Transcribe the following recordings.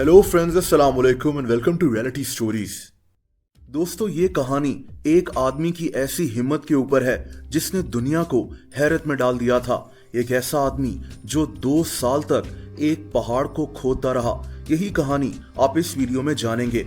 Hello friends, अस्सलाम वालेकुम and welcome to reality stories. दोस्तों, ये कहानी एक आदमी की ऐसी हिम्मत के ऊपर है जिसने दुनिया को हैरत में डाल दिया था। एक ऐसा आदमी जो 2 साल तक एक पहाड़ को खोदता रहा। यही कहानी आप इस वीडियो में जानेंगे।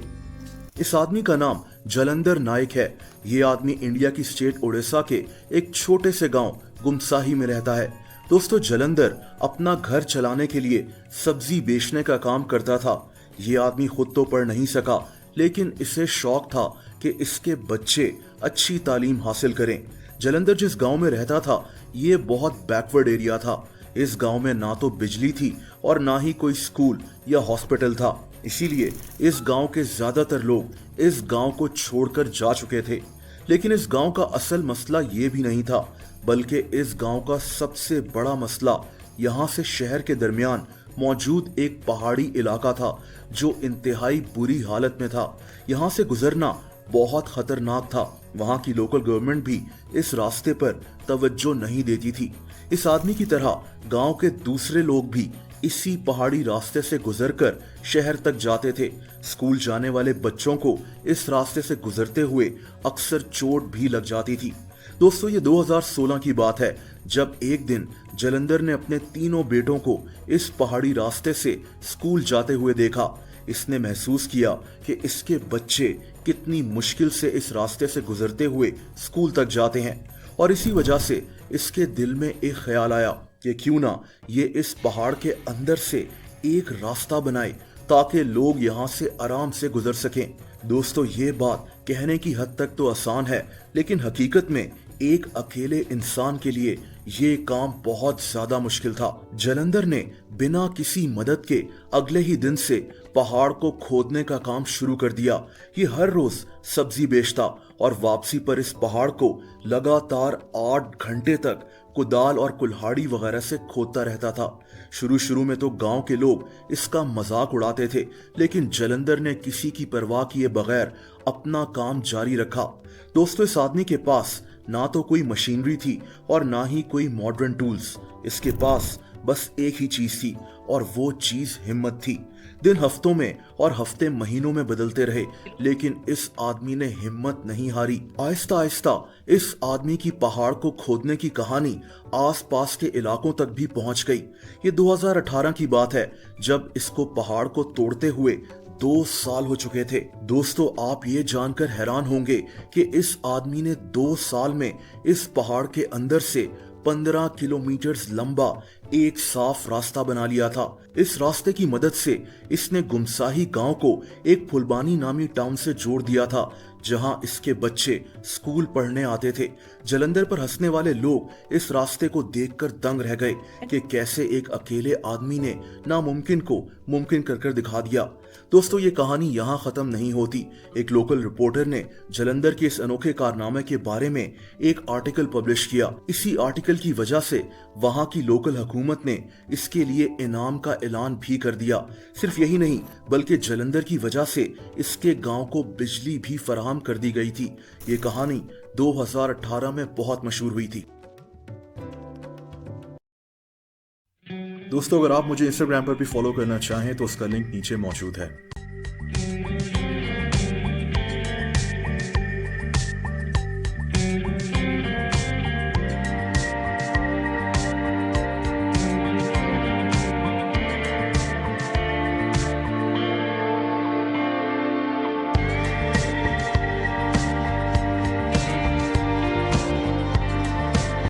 इस आदमी का नाम जलंधर नायक है। ये आदमी इंडिया की स्टेट उड़ीसा के एक छोटे से गांव गुमसाही में रहता है। दोस्तों, जलंधर अपना घर चलाने के लिए सब्जी बेचने का काम करता था। ये आदमी खुद तो पढ़ नहीं सका, लेकिन इसे शौक था कि इसके बच्चे अच्छी तालीम हासिल करें। जलंधर जिस गांव में रहता था, ये बहुत बैकवर्ड एरिया था। इस गांव में ना तो बिजली थी और ना ही कोई स्कूल या हॉस्पिटल था। इसीलिए इस गांव के ज्यादातर लोग इस गांव को छोड़कर जा चुके थे। लेकिन इस गांव का असल मसला ये भी नहीं था, बल्कि इस गांव का सबसे बड़ा मसला यहाँ से शहर के दरमियान मौजूद एक पहाड़ी इलाका था जो इंतहाई बुरी हालत में था। यहाँ से गुजरना बहुत खतरनाक था। वहाँ की लोकल गवर्नमेंट भी इस रास्ते पर तवज्जो नहीं देती थी। इस आदमी की तरह गांव के दूसरे लोग भी इसी पहाड़ी रास्ते से गुजरकर शहर तक जाते थे। स्कूल जाने वाले बच्चों को इस रास्ते से गुजरते हुए अक्सर चोट भी लग जाती थी। दोस्तों, ये 2016 की बात है जब एक दिन जलंधर ने अपने तीनों बेटों को इस पहाड़ी रास्ते से स्कूल जाते हुए देखा। इसने महसूस किया कि इसके बच्चे कितनी मुश्किल से इस रास्ते से गुजरते हुए स्कूल तक जाते हैं, और इसी वजह से इसके दिल में एक ख्याल आया कि क्यों ना ये इस पहाड़ के अंदर से एक रास्ता बनाए ताकि लोग यहाँ से आराम से गुजर सकें। दोस्तों, ये बात कहने की हद तक तो आसान है, लेकिन हकीकत में एक अकेले इंसान के लिए ये काम बहुत ज्यादा मुश्किल था। जलंधर ने बिना किसी मदद के अगले ही दिन से पहाड़ को खोदने का काम शुरू कर दिया। ये हर रोज सब्जी बेचता और वापसी पर इस पहाड़ को लगातार 8 घंटे तक कुदाल और कुल्हाड़ी वगैरह से खोदता रहता था। शुरू में तो गांव के लोग इसका मजाक उड़ाते थे, लेकिन जलंधर ने किसी की परवाह किए बगैर अपना काम जारी रखा। दोस्तों, इस आदमी के पास ना तो कोई मशीनरी थी और ना ही कोई मॉडर्न टूल्स। इसके पास बस एक ही चीज थी, और वो चीज हिम्मत थी। दिन हफ्तों में और हफ्ते महीनों में बदलते रहे, लेकिन इस आदमी ने हिम्मत नहीं हारी। आहिस्ता आहिस्ता इस आदमी की पहाड़ को खोदने की कहानी आसपास के इलाकों तक भी पहुंच गई। ये 2018 की बात है जब इसको पहाड़ को तोड़ते हुए 2 साल हो चुके थे। दोस्तों, आप ये जानकर हैरान होंगे कि इस आदमी ने 2 साल में इस पहाड़ के अंदर से 15 किलोमीटर लंबा एक साफ रास्ता बना लिया था। इस रास्ते की मदद से इसने गुमसाही गांव को एक फुलबानी नामी टाउन से जोड़ दिया था, जहां इसके बच्चे स्कूल पढ़ने आते थे। जलंधर पर हंसने वाले लोग इस रास्ते को देखकर दंग रह गए कि कैसे एक अकेले आदमी ने नामुमकिन को मुमकिन कर दिखा दिया। दोस्तों, ये कहानी यहाँ खत्म नहीं होती। एक लोकल रिपोर्टर ने जलंधर के इस अनोखे कारनामे के बारे में एक आर्टिकल पब्लिश किया। इसी आर्टिकल की वजह से वहाँ की लोकल हुकूमत ने इसके लिए इनाम का ऐलान भी कर दिया। सिर्फ यही नहीं, बल्कि जलंधर की वजह से इसके गांव को बिजली भी फराहम कर दी गई थी। ये कहानी 2018 में बहुत मशहूर हुई थी। दोस्तों, अगर आप मुझे इंस्टाग्राम पर भी फॉलो करना चाहें तो उसका लिंक नीचे मौजूद है।